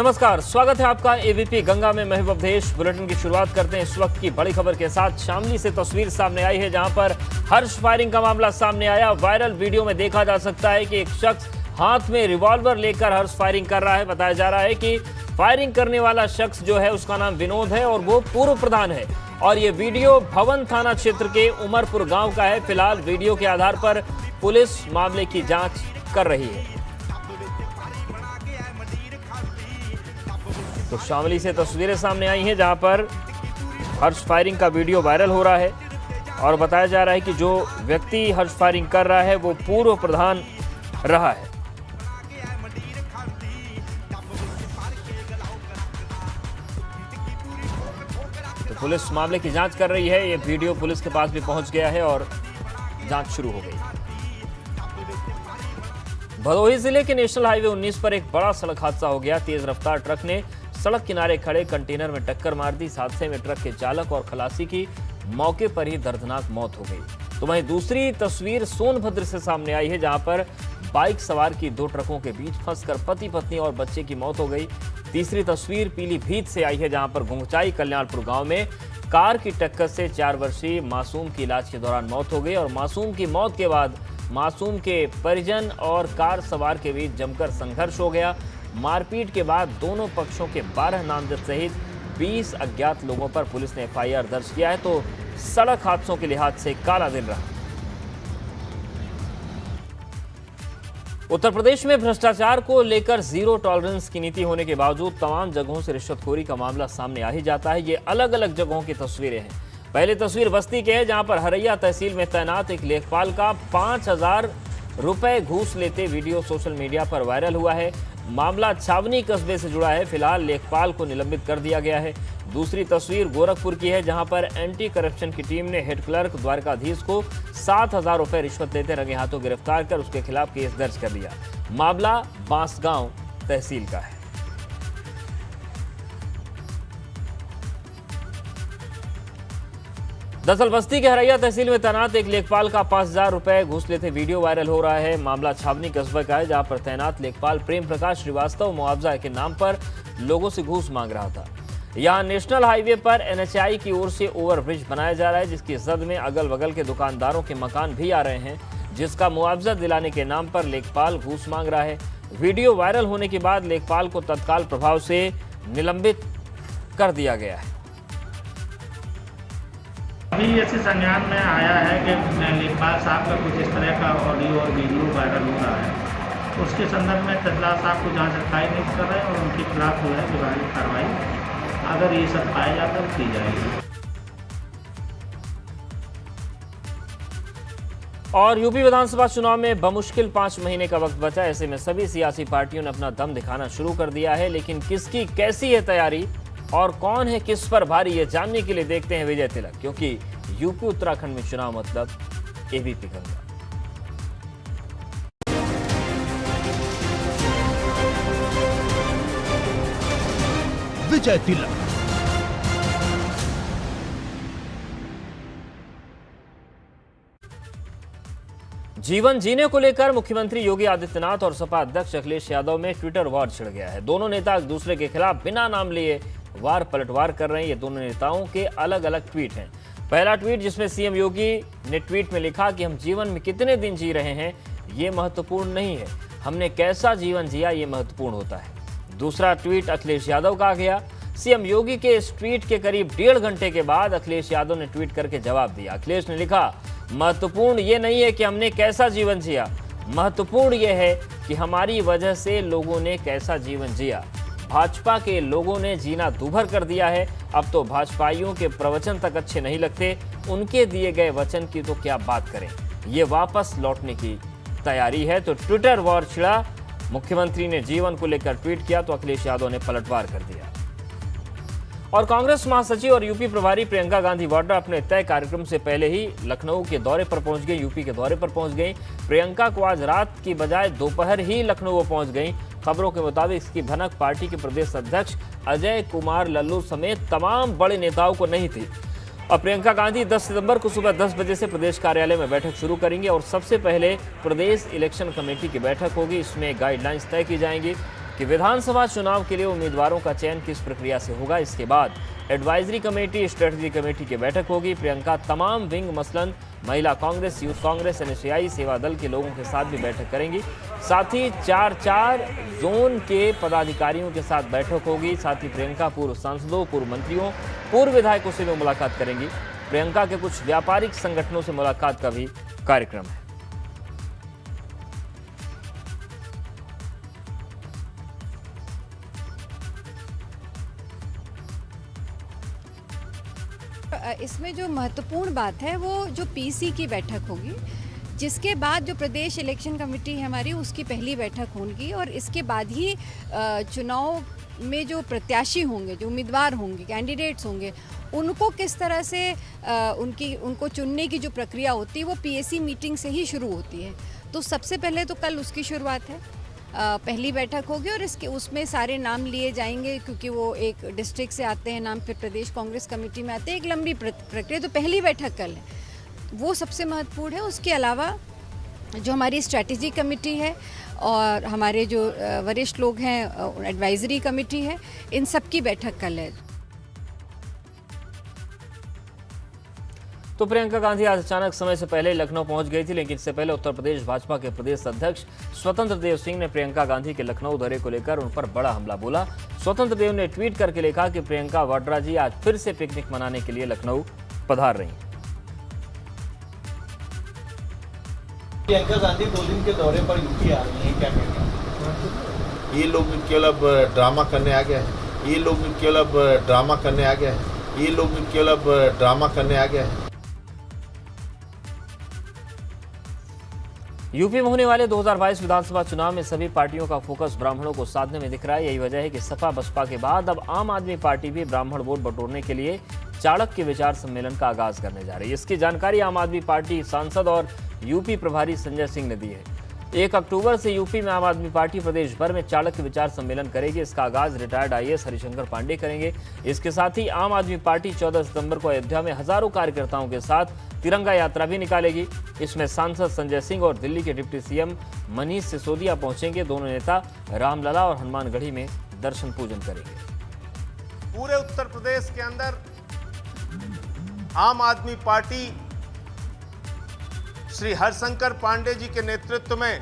नमस्कार, स्वागत है आपका एबीपी गंगा में। मैं हूं अवधेश। बुलेटिन की शुरुआत करते हैं इस वक्त की बड़ी खबर के साथ। शामली से तस्वीर सामने आई है जहां पर हर्ष फायरिंग का मामला सामने आया। वायरल वीडियो में देखा जा सकता है कि एक शख्स हाथ में रिवॉल्वर लेकर हर्ष फायरिंग कर रहा है। बताया जा रहा है कि फायरिंग करने वाला शख्स जो है उसका नाम विनोद है और वो पूर्व प्रधान है। और ये वीडियो भवन थाना क्षेत्र के उमरपुर गाँव का है। फिलहाल वीडियो के आधार पर पुलिस मामले की जाँच कर रही है। तो शामली से तस्वीरें सामने आई हैं जहां पर हर्ष फायरिंग का वीडियो वायरल हो रहा है और बताया जा रहा है कि जो व्यक्ति हर्ष फायरिंग कर रहा है वो पूर्व प्रधान रहा है। तो पुलिस मामले की जांच कर रही है। ये वीडियो पुलिस के पास भी पहुंच गया है और जांच शुरू हो गई। भदोही जिले के नेशनल हाईवे 19 पर एक बड़ा सड़क हादसा हो गया। तेज रफ्तार ट्रक ने सड़क किनारे खड़े कंटेनर में टक्कर मार दी। इस हादसे में ट्रक के चालक और खलासी की मौके पर ही दर्दनाक मौत हो गई। तो वहीं दूसरी तस्वीर सोनभद्र से सामने आई है जहां पर बाइक सवार की दो ट्रकों के बीच फंसकर पति पत्नी और बच्चे की मौत हो गई। तीसरी तस्वीर पीलीभीत से आई है जहां पर गुंगचाई कल्याणपुर गांव में कार की टक्कर से 4 वर्षीय मासूम की इलाज के दौरान मौत हो गई और मासूम की मौत के बाद मासूम के परिजन और कार सवार के बीच जमकर संघर्ष हो गया। मारपीट के बाद दोनों पक्षों के 12 नामजद सहित 20 अज्ञात लोगों पर पुलिस ने एफआईआर दर्ज किया है। तो सड़क हादसों के लिहाज से काला दिन रहा। उत्तर प्रदेश में भ्रष्टाचार को लेकर जीरो टॉलरेंस की नीति होने के बावजूद तमाम जगहों से रिश्वतखोरी का मामला सामने आ ही जाता है। ये अलग अलग जगहों की तस्वीरें हैं। पहली तस्वीर बस्ती के है जहां पर हरैया तहसील में तैनात एक लेखपाल का 5,000 रुपए घूस लेते वीडियो सोशल मीडिया पर वायरल हुआ है। मामला छावनी कस्बे से जुड़ा है। फिलहाल लेखपाल को निलंबित कर दिया गया है। दूसरी तस्वीर गोरखपुर की है जहां पर एंटी करप्शन की टीम ने हेड क्लर्क द्वारकाधीश को 7,000 रुपए रिश्वत लेते रंगे हाथों गिरफ्तार कर उसके खिलाफ केस दर्ज कर दिया। मामला बांसगांव तहसील का है। दरअसल बस्ती के हरैया तहसील में तैनात एक लेखपाल का 5,000 रुपए घूस लेते वीडियो वायरल हो रहा है। मामला छावनी कस्बे का है जहां पर तैनात लेखपाल प्रेम प्रकाश श्रीवास्तव मुआवजा के नाम पर लोगों से घूस मांग रहा था। यहां नेशनल हाईवे पर एनएचएआई की ओर से ओवरब्रिज बनाया जा रहा है जिसकी जद में अगल बगल के दुकानदारों के मकान भी आ रहे हैं जिसका मुआवजा दिलाने के नाम पर लेखपाल घूस मांग रहा है। वीडियो वायरल होने के बाद लेखपाल को तत्काल प्रभाव से निलंबित कर दिया गया है। अभी ऐसे संज्ञान में आया है कि लेखपाल साहब का कुछ इस तरह का ऑडियो और वीडियो वायरल हो रहा है। उसके संदर्भ में तहसीलदार साहब को जांच रखाई नहीं कर रहे हैं और उनके खिलाफ जो है विभागीय कार्रवाई अगर ये सब पाया जाता है की जाएगी। और यूपी विधानसभा चुनाव में बमुश्किल 5 महीने का वक्त बचा। ऐसे में सभी सियासी पार्टियों ने अपना दम दिखाना शुरू कर दिया है। लेकिन किसकी कैसी है तैयारी और कौन है किस पर भारी, ये जानने के लिए देखते हैं विजय तिलक, क्योंकि यूपी उत्तराखंड में चुनाव मतलब एबीपी गंगा। विजय तिलक। जीवन जीने को लेकर मुख्यमंत्री योगी आदित्यनाथ और सपा अध्यक्ष अखिलेश यादव में ट्विटर वॉर छिड़ गया है। दोनों नेता एक दूसरे के खिलाफ बिना नाम लिए वार पलटवार कर रहे हैं। ये दोनों नेताओं के अलग अलग ट्वीट हैं। पहला ट्वीट जिसमें सीएम योगी ने ट्वीट में लिखा कि हम जीवन में कितने दिन जी रहे हैं ये महत्वपूर्ण नहीं है, हमने कैसा जीवन जिया ये महत्वपूर्ण होता है। दूसरा ट्वीट अखिलेश यादव का आ गया। सीएम योगी के इस ट्वीट के करीब 1.5 घंटे के बाद अखिलेश यादव ने ट्वीट करके जवाब दिया। अखिलेश ने लिखा, महत्वपूर्ण ये नहीं है कि हमने कैसा जीवन जिया, महत्वपूर्ण ये है कि हमारी वजह से लोगों ने कैसा जीवन जिया। भाजपा के लोगों ने जीना दूभर कर दिया है। अब तो भाजपाइयों के प्रवचन तक अच्छे नहीं लगते, उनके दिए गए वचन की तो क्या बात करें। ये वापस लौटने की तैयारी है। तो ट्विटर वॉर छिड़ा। मुख्यमंत्री ने जीवन को लेकर ट्वीट किया तो अखिलेश यादव ने पलटवार कर दिया। और कांग्रेस महासचिव और यूपी प्रभारी प्रियंका गांधी वाड्रा अपने तय कार्यक्रम से पहले ही लखनऊ के दौरे पर पहुंच गई, यूपी के दौरे पर पहुंच गई। प्रियंका को आज रात की बजाय दोपहर ही लखनऊ पहुंच गई। खबरों के मुताबिक इसकी भनक पार्टी के प्रदेश अध्यक्ष अजय कुमार लल्लू समेत तमाम बड़े नेताओं को नहीं थी। और प्रियंका गांधी 10 सितंबर को सुबह 10 बजे से प्रदेश कार्यालय में बैठक शुरू करेंगे और सबसे पहले प्रदेश इलेक्शन कमेटी की बैठक होगी। इसमें गाइडलाइंस तय की जाएंगी। कि विधानसभा चुनाव के लिए उम्मीदवारों का चयन किस प्रक्रिया से होगा। इसके बाद एडवाइजरी कमेटी, स्ट्रेटजी कमेटी की बैठक होगी। प्रियंका तमाम विंग मसलन महिला कांग्रेस, यूथ कांग्रेस, एनएसयूआई, सेवा दल के लोगों के साथ भी बैठक करेंगी। साथ ही 4 जोन के पदाधिकारियों के साथ बैठक होगी। साथ ही प्रियंका पूर्व सांसदों, पूर्व मंत्रियों, पूर्व विधायकों से भी मुलाकात करेंगी। प्रियंका के कुछ व्यापारिक संगठनों से मुलाकात का भी कार्यक्रम है। इसमें जो महत्वपूर्ण बात है वो जो पीसी की बैठक होगी, जिसके बाद जो प्रदेश इलेक्शन कमेटी है हमारी, उसकी पहली बैठक होगी और इसके बाद ही चुनाव में जो प्रत्याशी होंगे, जो उम्मीदवार होंगे, कैंडिडेट्स होंगे, उनको किस तरह से उनको चुनने की जो प्रक्रिया होती है वो पीएसी मीटिंग से ही शुरू होती है। तो सबसे पहले तो कल उसकी शुरुआत है, पहली बैठक होगी और उसमें सारे नाम लिए जाएंगे, क्योंकि वो एक डिस्ट्रिक्ट से आते हैं नाम, फिर प्रदेश कांग्रेस कमेटी में आते हैं, एक लंबी प्रक्रिया। तो पहली बैठक कल है, वो सबसे महत्वपूर्ण है। उसके अलावा जो हमारी स्ट्रैटेजी कमेटी है और हमारे जो वरिष्ठ लोग हैं, एडवाइजरी कमेटी है, इन सब की बैठक कल है। तो प्रियंका गांधी आज अचानक समय से पहले लखनऊ पहुंच गई थी, लेकिन इससे पहले उत्तर प्रदेश भाजपा के प्रदेश अध्यक्ष स्वतंत्र देव सिंह ने प्रियंका गांधी के लखनऊ दौरे को लेकर उन पर बड़ा हमला बोला। स्वतंत्र देव ने ट्वीट करके लिखा कि प्रियंका वाड्रा जी आज फिर से पिकनिक मनाने के लिए लखनऊ पधार रही हैं। प्रियंका गांधी 2 दिन के दौरे पर यूपी आ रही हैं, क्या कहना? ये लोग केवल अब ड्रामा करने आ गए हैं। ये लोग केवल अब ड्रामा करने आ गए हैं। ये लोग केवल अब ड्रामा करने आ गए हैं। यूपी में होने वाले 2022 विधानसभा चुनाव में सभी पार्टियों का फोकस ब्राह्मणों को साधने में दिख रहा है। यही वजह है कि सपा बसपा के बाद अब आम आदमी पार्टी भी ब्राह्मण वोट बटोरने के लिए चाणक्य विचार सम्मेलन का आगाज करने जा रही है। इसकी जानकारी आम आदमी पार्टी सांसद और यूपी प्रभारी संजय सिंह ने दी है। 1 अक्टूबर से यूपी में आम आदमी पार्टी प्रदेश भर में चाणक्य विचार सम्मेलन करेगी। इसका आगाज रिटायर्ड आईएएस हरिशंकर पांडे करेंगे। इसके साथ ही आम आदमी पार्टी 14 सितंबर को अयोध्या में हजारों कार्यकर्ताओं के साथ तिरंगा यात्रा भी निकालेगी। इसमें सांसद संजय सिंह और दिल्ली के डिप्टी सीएम मनीष सिसोदिया पहुंचेंगे। दोनों नेता रामलला और हनुमानगढ़ी में दर्शन पूजन करेंगे। पूरे उत्तर प्रदेश के अंदर आम आदमी पार्टी श्री हरिशंकर पांडे जी के नेतृत्व में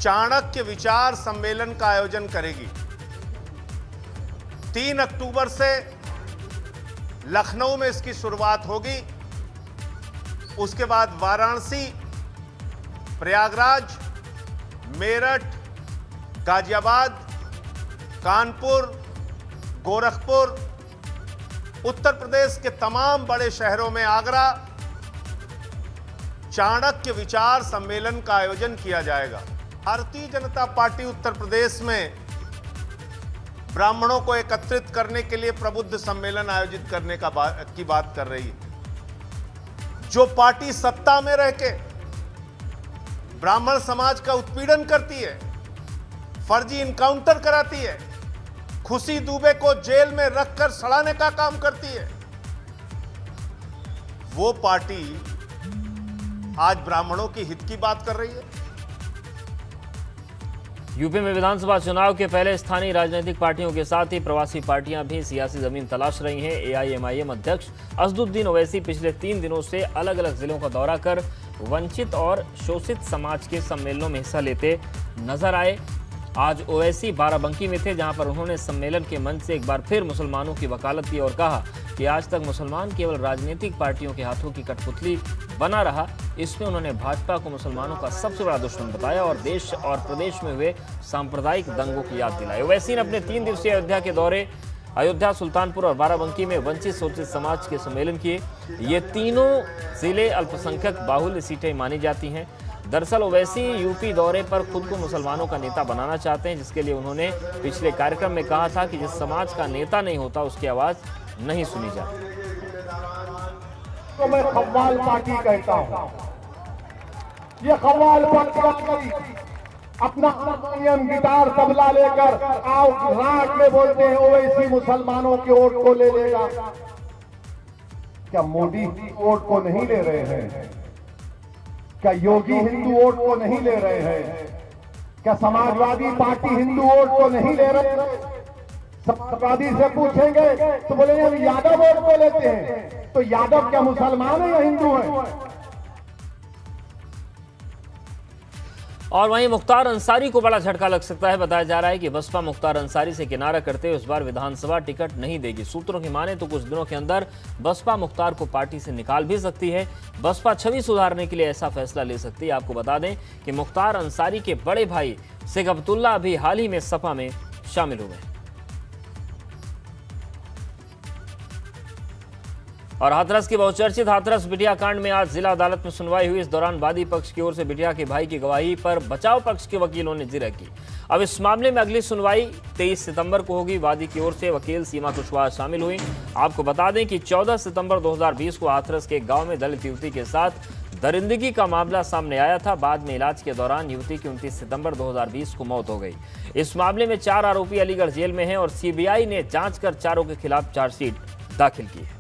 चाणक्य विचार सम्मेलन का आयोजन करेगी। 3 अक्टूबर से लखनऊ में इसकी शुरुआत होगी। उसके बाद वाराणसी, प्रयागराज, मेरठ, गाजियाबाद, कानपुर, गोरखपुर, उत्तर प्रदेश के तमाम बड़े शहरों में, आगरा, चाणक्य विचार सम्मेलन का आयोजन किया जाएगा। भारतीय जनता पार्टी उत्तर प्रदेश में ब्राह्मणों को एकत्रित करने के लिए प्रबुद्ध सम्मेलन आयोजित करने की बात कर रही है। जो पार्टी सत्ता में रह के ब्राह्मण समाज का उत्पीड़न करती है, फर्जी इनकाउंटर कराती है, खुशी दुबे को जेल में रखकर सड़ाने का काम करती है, वो पार्टी आज ब्राह्मणों की हित की बात कर रही है। यूपी में विधानसभा चुनाव के पहले स्थानीय राजनीतिक पार्टियों के साथ ही प्रवासी पार्टियां भी सियासी जमीन तलाश रही हैं। एआईएमआईएम अध्यक्ष असदुद्दीन ओवैसी पिछले 3 दिनों से अलग अलग जिलों का दौरा कर वंचित और शोषित समाज के सम्मेलनों में हिस्सा लेते नजर आए। आज ओवैसी बाराबंकी में थे, जहां पर उन्होंने सम्मेलन के मंच से एक बार फिर मुसलमानों की वकालत की और कहा कि आज तक मुसलमान केवल राजनीतिक पार्टियों के हाथों की कठपुतली बना रहा। इसमें उन्होंने भाजपा को मुसलमानों का सबसे बड़ा दुश्मन बताया और देश और प्रदेश में हुए सांप्रदायिक दंगों की याद दिलाई। ओवैसी ने अपने 3 दिवसीय अयोध्या के दौरे अयोध्या, सुल्तानपुर और बाराबंकी में वंचित शोषित समाज के सम्मेलन किए। ये तीनों जिले अल्पसंख्यक बाहुल्य सीटें मानी जाती हैं। दरअसल ओवैसी यूपी दौरे पर खुद को मुसलमानों का नेता बनाना चाहते हैं, जिसके लिए उन्होंने पिछले कार्यक्रम में कहा था कि जिस समाज का नेता नहीं होता उसकी आवाज नहीं सुनी जाती। तो मैं खव्वाल पार्टी कहता हूं। ये खव्वाल पार्टी अपना हारमोनियम, गिटार, तबला लेकर आओ राग में बोलते हैं ओवैसी मुसलमानों के वोट को ले लेगा। क्या मोदी वोट को नहीं ले रहे हैं? क्या योगी हिंदू वोट को नहीं ले रहे हैं? क्या समाजवादी पार्टी हिंदू वोट को नहीं ले रहे? समाजवादी से पूछेंगे तो बोलेंगे हम यादव वोट को लेते हैं। तो यादव क्या मुसलमान है या हिंदू है? और वहीं मुख्तार अंसारी को बड़ा झटका लग सकता है। बताया जा रहा है कि बसपा मुख्तार अंसारी से किनारा करते हुए इस बार विधानसभा टिकट नहीं देगी। सूत्रों की माने तो कुछ दिनों के अंदर बसपा मुख्तार को पार्टी से निकाल भी सकती है। बसपा छवि सुधारने के लिए ऐसा फैसला ले सकती है। आपको बता दें कि मुख्तार अंसारी के बड़े भाई शेख अब्दुल्ला अभी हाल ही में सपा में शामिल हुए हैं। और हाथरस की बहुचर्चित हाथरस बिटिया कांड में आज जिला अदालत में सुनवाई हुई। इस दौरान वादी पक्ष की ओर से बिटिया के भाई की गवाही पर बचाव पक्ष के वकीलों ने जिरह की। अब इस मामले में अगली सुनवाई 23 सितंबर को होगी। वादी की ओर से वकील सीमा कुशवाहा शामिल हुई। आपको बता दें कि 14 सितंबर 2020 को हाथरस के गांव में दलित युवती के साथ दरिंदगी का मामला सामने आया था। बाद में इलाज के दौरान युवती की 29 सितंबर 2020 को मौत हो गई। इस मामले में 4 आरोपी अलीगढ़ जेल में हैं और सीबीआई ने जांच कर चारों के खिलाफ चार्जशीट दाखिल की है।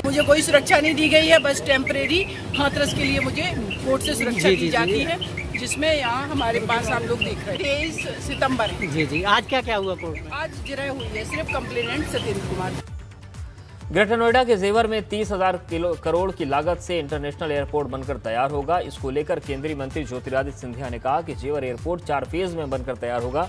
मुझे कोई सुरक्षा नहीं दी गई है, बस टेम्परेरी हाथरस के लिए मुझे कोर्ट से सुरक्षा दी जाती है, जिसमें यहाँ हमारे पास आप लोग देख रहे हैं 23 सितंबर है। जी आज क्या हुआ कोर्ट में? आज जिरह हुई है सिर्फ कंप्लेनेंट सत्येंद्र कुमार। ग्रेटर नोएडा के जेवर में 30,000 करोड़ की लागत से इंटरनेशनल एयरपोर्ट बनकर तैयार होगा। इसको लेकर केंद्रीय मंत्री ज्योतिरादित्य सिंधिया ने कहा कि जेवर एयरपोर्ट 4 फेज में बनकर तैयार होगा,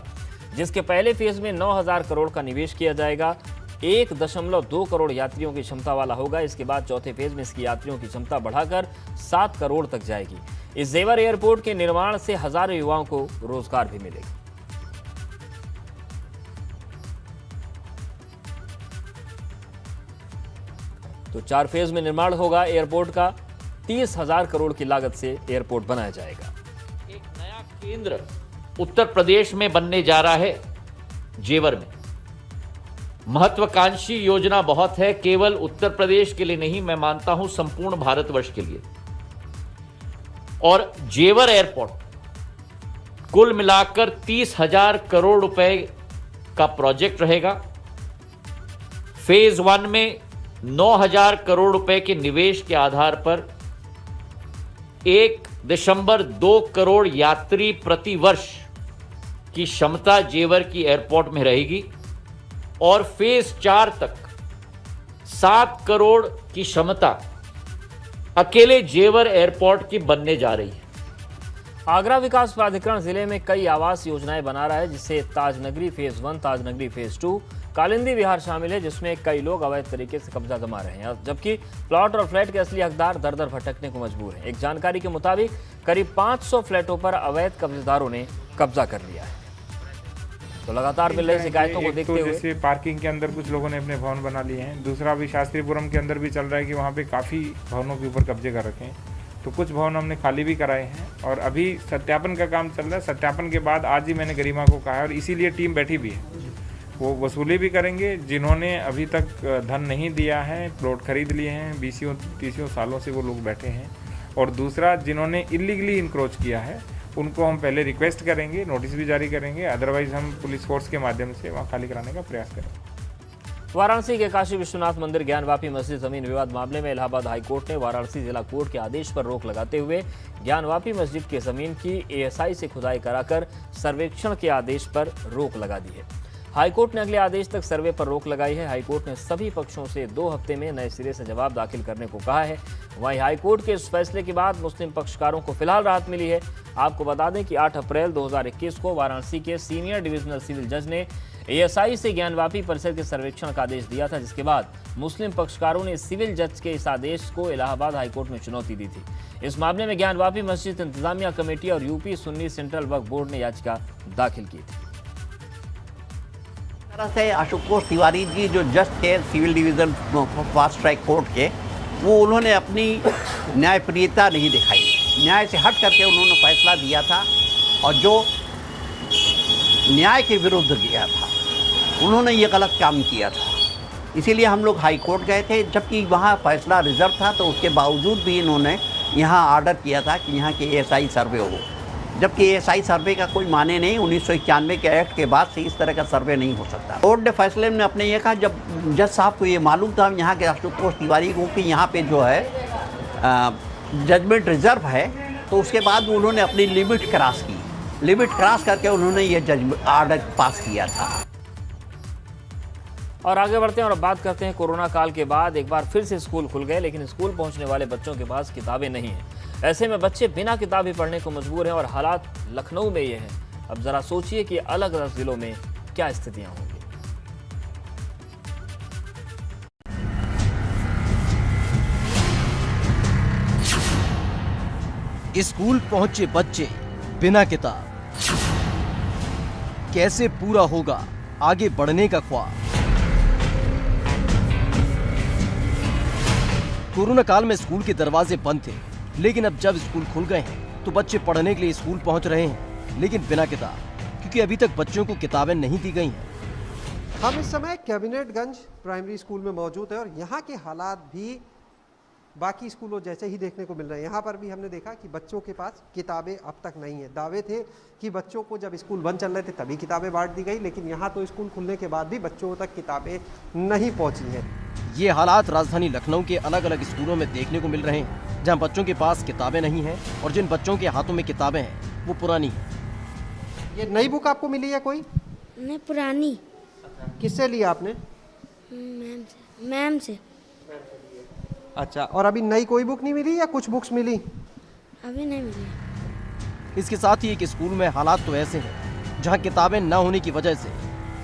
जिसके पहले फेज में 9,000 करोड़ का निवेश किया जाएगा। 1.2 करोड़ यात्रियों की क्षमता वाला होगा। इसके बाद चौथे फेज में इसकी यात्रियों की क्षमता बढ़ाकर 7 करोड़ तक जाएगी। इस जेवर एयरपोर्ट के निर्माण से हजारों युवाओं को रोजगार भी मिलेगा। तो 4 फेज में निर्माण होगा एयरपोर्ट का। 30,000 करोड़ की लागत से एयरपोर्ट बनाया जाएगा। एक नया केंद्र उत्तर प्रदेश में बनने जा रहा है जेवर में। महत्वाकांक्षी योजना बहुत है, केवल उत्तर प्रदेश के लिए नहीं, मैं मानता हूं संपूर्ण भारतवर्ष के लिए। और जेवर एयरपोर्ट कुल मिलाकर 30,000 करोड़ रुपए का प्रोजेक्ट रहेगा। फेज 1 में 9,000 करोड़ रुपए के निवेश के आधार पर 1.2 करोड़ यात्री प्रति वर्ष की क्षमता जेवर की एयरपोर्ट में रहेगी और फेज 4 तक 7 करोड़ की क्षमता अकेले जेवर एयरपोर्ट की बनने जा रही है। आगरा विकास प्राधिकरण जिले में कई आवास योजनाएं बना रहा है, जिससे ताजनगरी फेज 1, ताजनगरी फेज 2, कालिंदी विहार शामिल है, जिसमें कई लोग अवैध तरीके से कब्जा जमा रहे हैं, जबकि प्लॉट और फ्लैट के असली हकदार दर दर भटकने को मजबूर हैं। एक जानकारी के मुताबिक करीब 500 फ्लैटों पर अवैध कब्जेदारों ने कब्जा कर लिया है। तो लगातार मिल रही शिकायतों को देखते हुए जैसे पार्किंग के अंदर कुछ लोगों ने अपने भवन बना लिए हैं। दूसरा अभी शास्त्रीपुरम के अंदर भी चल रहा है कि वहाँ पे काफ़ी भवनों के ऊपर कब्जे कर रखे हैं। तो कुछ भवन हमने खाली भी कराए हैं और अभी सत्यापन का काम चल रहा है। सत्यापन के बाद आज ही मैंने गरिमा को कहा है और इसीलिए टीम बैठी भी है। वो वसूली भी करेंगे जिन्होंने अभी तक धन नहीं दिया है, प्लॉट खरीद लिए हैं, 20-30 सालों से वो लोग बैठे हैं। और दूसरा जिन्होंने इलीगली इंक्रोच किया है उनको हम पहले रिक्वेस्ट करेंगे, नोटिस भी जारी करेंगे, अदरवाइज हम पुलिस फोर्स के माध्यम से वहाँ खाली कराने का प्रयास करेंगे। वाराणसी के काशी विश्वनाथ मंदिर ज्ञानवापी मस्जिद जमीन विवाद मामले में इलाहाबाद हाईकोर्ट ने वाराणसी जिला कोर्ट के आदेश पर रोक लगाते हुए ज्ञानवापी मस्जिद की जमीन की एएसआई से खुदाई कराकर सर्वेक्षण के आदेश पर रोक लगा दी है। हाईकोर्ट ने अगले आदेश तक सर्वे पर रोक लगाई है। हाईकोर्ट ने सभी पक्षों से 2 हफ्ते में नए सिरे से जवाब दाखिल करने को कहा है। वहीं हाईकोर्ट के इस फैसले के बाद मुस्लिम पक्षकारों को फिलहाल राहत मिली है। आपको बता दें कि 8 अप्रैल 2021 को वाराणसी के सीनियर डिविजनल सिविल जज ने एएसआई से ज्ञानवापी परिसर के सर्वेक्षण का आदेश दिया था, जिसके बाद मुस्लिम पक्षकारों ने सिविल जज के इस आदेश को इलाहाबाद हाईकोर्ट में चुनौती दी थी। इस मामले में ज्ञानवापी मस्जिद इंतजामिया कमेटी और यूपी सुन्नी सेंट्रल वक्फ बोर्ड ने याचिका दाखिल की थी। तरह से आशुतोष तिवारी जी जो जज थे civil division fast track court के, वो उन्होंने अपनी न्यायप्रियता नहीं दिखाई। न्याय से हट करके उन्होंने फैसला दिया था और जो न्याय के विरुद्ध गया था, उन्होंने ये गलत काम किया था। इसीलिए हम लोग हाई कोर्ट गए थे, जबकि वहाँ फैसला रिजर्व था, तो उसके बावजूद भी इन्होंने यहाँ ऑर्डर किया था कि यहाँ के एएसआई सर्वे हो, जबकि एएसआई सर्वे का कोई माने नहीं। 1991 के एक्ट के बाद से इस तरह का सर्वे नहीं हो सकता। कोर्ट ने फैसले में अपने ये कहा, जब जज साहब को ये मालूम था यहाँ के आशुतोष तिवारी को कि यहाँ पे जो है जजमेंट रिजर्व है, तो उसके बाद उन्होंने अपनी लिमिट क्रॉस की। लिमिट क्रॉस करके उन्होंने ये जजमेंट ऑर्डर पास किया था। और आगे बढ़ते हैं और अब बात करते हैं कोरोना काल के बाद एक बार फिर से स्कूल खुल गए, लेकिन स्कूल पहुंचने वाले बच्चों के पास किताबें नहीं हैं। ऐसे में बच्चे बिना किताबें पढ़ने को मजबूर हैं और हालात लखनऊ में ये है। अब जरा सोचिए कि अलग अलग जिलों में क्या स्थितियां होंगी। स्कूल पहुंचे बच्चे बिना किताब, कैसे पूरा होगा आगे बढ़ने का ख्वाब। कोरोना काल में स्कूल के दरवाजे बंद थे, लेकिन अब जब स्कूल खुल गए हैं तो बच्चे पढ़ने के लिए स्कूल पहुंच रहे हैं, लेकिन बिना किताब, क्योंकि अभी तक बच्चों को किताबें नहीं दी गई हैं। हम इस समय कैबिनेटगंज प्राइमरी स्कूल में मौजूद है और यहाँ के हालात भी बाकी स्कूलों जैसे ही देखने को मिल रहे हैं। यहाँ पर भी हमने देखा कि बच्चों के पास किताबें अब तक नहीं है। दावे थे कि बच्चों को जब स्कूल बंद चल रहे थे तभी किताबें बांट दी गई, लेकिन यहाँ तो स्कूल खुलने के बाद भी बच्चों तक किताबें नहीं पहुँची हैं। ये हालात राजधानी लखनऊ के अलग अलग स्कूलों में देखने को मिल रहे हैं, जहाँ बच्चों के पास किताबें नहीं हैं और जिन बच्चों के हाथों में किताबें हैं वो पुरानी है। ये नई बुक आपको मिली है कोई? नहीं, पुरानी। किससे लिया आपने? मैम से। अच्छा, और अभी नई कोई बुक नहीं मिली या कुछ बुक्स मिली? अभी नहीं मिली। इसके साथ ही एक स्कूल में हालात तो ऐसे हैं जहां किताबें न होने की वजह से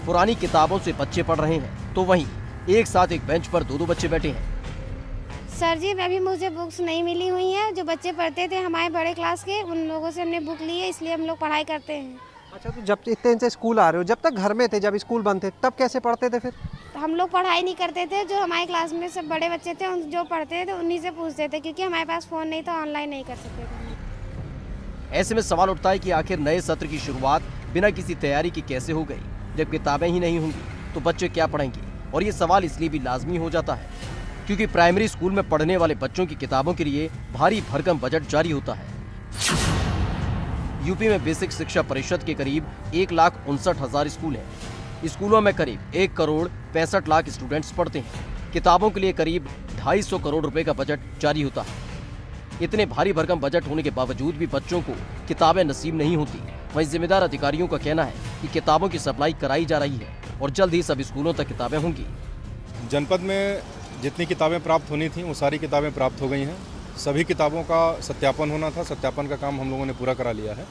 पुरानी किताबों से बच्चे पढ़ रहे हैं, तो वहीं एक साथ एक बेंच पर दो बच्चे बैठे हैं। सर जी, अभी मुझे बुक्स नहीं मिली हुई हैं। जो बच्चे पढ़ते थे हमारे बड़े क्लास के, उन लोगों से हमने बुक ली है, इसलिए हम लोग पढ़ाई करते हैं। अच्छा, तो जब इतने दिन से स्कूल आ रहे हो, जब तक घर में थे, जब स्कूल बंद थे, तब कैसे पढ़ते थे? फिर हम लोग पढ़ाई नहीं करते थे। जो हमारे क्लास में सब बड़े बच्चे थे, जो पढ़ते थे उन्हीं से पूछते थे, क्योंकि हमारे पास फ़ोन नहीं था, ऑनलाइन नहीं कर सकते थे। ऐसे में सवाल उठता है कि आखिर नए सत्र की शुरुआत बिना किसी तैयारी की कैसे हो गई? जब किताबें ही नहीं होंगी तो बच्चे क्या पढ़ेंगे? और ये सवाल इसलिए भी लाजमी हो जाता है क्योंकि प्राइमरी स्कूल में पढ़ने वाले बच्चों की किताबों के लिए भारी भरकम बजट जारी होता है। यूपी में बेसिक शिक्षा परिषद के करीब 1,59,000 स्कूल हैं। स्कूलों में करीब 1 करोड़ 65 लाख स्टूडेंट्स पढ़ते हैं। किताबों के लिए करीब 250 करोड़ रुपए का बजट जारी होता है। इतने भारी भरकम बजट होने के बावजूद भी बच्चों को किताबें नसीब नहीं होती। वहीं जिम्मेदार अधिकारियों का कहना है कि किताबों की सप्लाई कराई जा रही है और जल्द ही सभी स्कूलों तक किताबें होंगी। जनपद में जितनी किताबें प्राप्त होनी थी वो सारी किताबें प्राप्त हो गई हैं। सभी किताबों का सत्यापन होना था, सत्यापन का काम हम लोगों ने पूरा करा लिया है।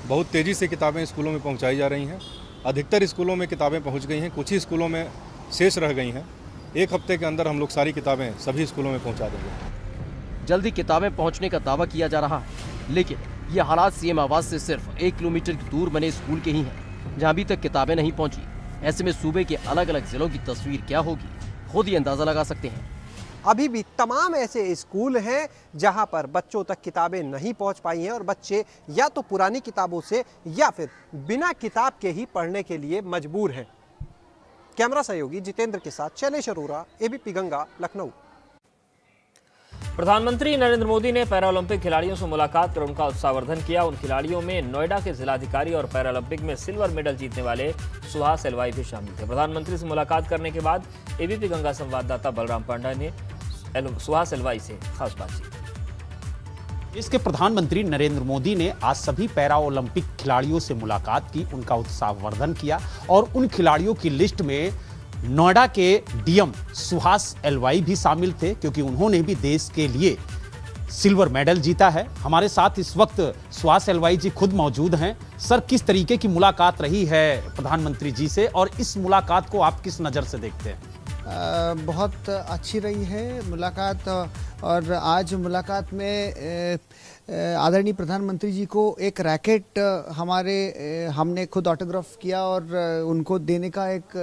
बहुत तेज़ी से किताबें स्कूलों में पहुंचाई जा रही हैं। अधिकतर स्कूलों में किताबें पहुंच गई हैं, कुछ ही स्कूलों में शेष रह गई हैं। एक हफ्ते के अंदर हम लोग सारी किताबें सभी स्कूलों में पहुंचा देंगे। जल्दी किताबें पहुंचने का दावा किया जा रहा है, लेकिन ये हालात सीएम आवास से सिर्फ 1 किलोमीटर दूर बने स्कूल के ही हैं, जहां अभी तक किताबें नहीं पहुंची। ऐसे में सूबे के अलग अलग जिलों की तस्वीर क्या होगी, खुद ही अंदाजा लगा सकते हैं। अभी भी तमाम ऐसे स्कूल हैं जहां पर बच्चों तक किताबें नहीं पहुंच पाई हैं और बच्चे या तो पुरानी किताबों से या फिर बिना किताब के ही पढ़ने के लिए मजबूर हैं। कैमरा सहयोगी जितेंद्र के साथ शैलेश अरोरा, एबीपी गंगा, लखनऊ। प्रधानमंत्री नरेंद्र मोदी ने पैरालंपिक खिलाड़ियों से मुलाकात कर उनका उत्साहवर्धन किया। उन खिलाड़ियों में नोएडा के जिलाधिकारी और पैरालंपिक में सिल्वर मेडल जीतने वाले सुहास एलवाई भी शामिल थे। प्रधानमंत्री से मुलाकात करने के बाद एबीपी गंगा संवाददाता बलराम पांडा ने सुहास एलवाई से खास बातचीत। इसके प्रधानमंत्री नरेंद्र मोदी ने आज सभी पैरा ओलंपिक खिलाड़ियों से मुलाकात की, उनका उत्साहवर्धन किया और उन खिलाड़ियों की लिस्ट में नोएडा के डीएम सुहास एलवाई भी शामिल थे, क्योंकि उन्होंने भी देश के लिए सिल्वर मेडल जीता है। हमारे साथ इस वक्त सुहास एलवाई जी खुद मौजूद हैं। सर, किस तरीके की मुलाकात रही है प्रधानमंत्री जी से और इस मुलाकात को आप किस नज़र से देखते हैं? बहुत अच्छी रही है मुलाकात और आज मुलाकात में आदरणीय प्रधानमंत्री जी को एक रैकेट हमने खुद ऑटोग्राफ किया और उनको देने का एक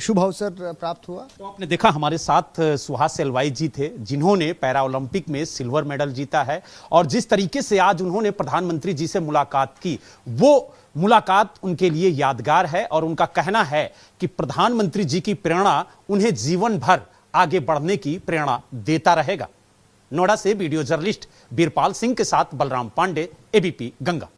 शुभ अवसर प्राप्त हुआ। तो आपने देखा हमारे साथ सुहास एलवाई जी थे, जिन्होंने पैरा ओलंपिक में सिल्वर मेडल जीता है और जिस तरीके से आज उन्होंने प्रधानमंत्री जी से मुलाकात की, वो मुलाकात उनके लिए यादगार है और उनका कहना है कि प्रधानमंत्री जी की प्रेरणा उन्हें जीवन भर आगे बढ़ने की प्रेरणा देता रहेगा। नोएडा से वीडियो जर्नलिस्ट बीरपाल सिंह के साथ बलराम पांडे, एबीपी गंगा।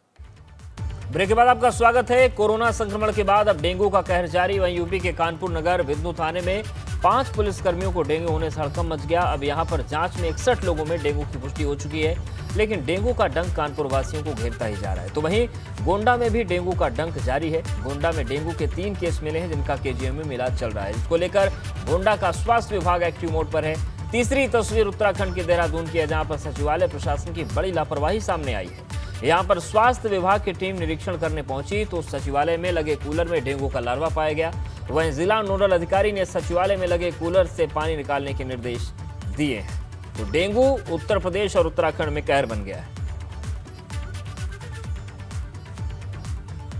ब्रेक के बाद आपका स्वागत है। कोरोना संक्रमण के बाद अब डेंगू का कहर जारी। वहीं यूपी के कानपुर नगर विष्णु थाने में 5 पुलिसकर्मियों को डेंगू होने से हड़कंप मच गया। अब यहां पर जांच में 61 लोगों में डेंगू की पुष्टि हो चुकी है। लेकिन डेंगू का डंक कानपुर वासियों को घेरता ही जा रहा है। तो वहीं गोंडा में भी डेंगू का डंक जारी है। गोंडा में डेंगू के 3 केस मिले हैं, जिनका केजीएम में इलाज चल रहा है। इसको लेकर गोंडा का स्वास्थ्य विभाग एक्टिव मोड पर है। तीसरी तस्वीर उत्तराखंड के देहरादून की है, जहां पर सचिवालय प्रशासन की बड़ी लापरवाही सामने आई है। यहां पर स्वास्थ्य विभाग की टीम निरीक्षण करने पहुंची तो सचिवालय में लगे कूलर में डेंगू का लार्वा पाया गया। वहीं जिला नोडल अधिकारी ने सचिवालय में लगे कूलर से पानी निकालने के निर्देश दिए हैं। तो डेंगू उत्तर प्रदेश और उत्तराखंड में कहर बन गया है।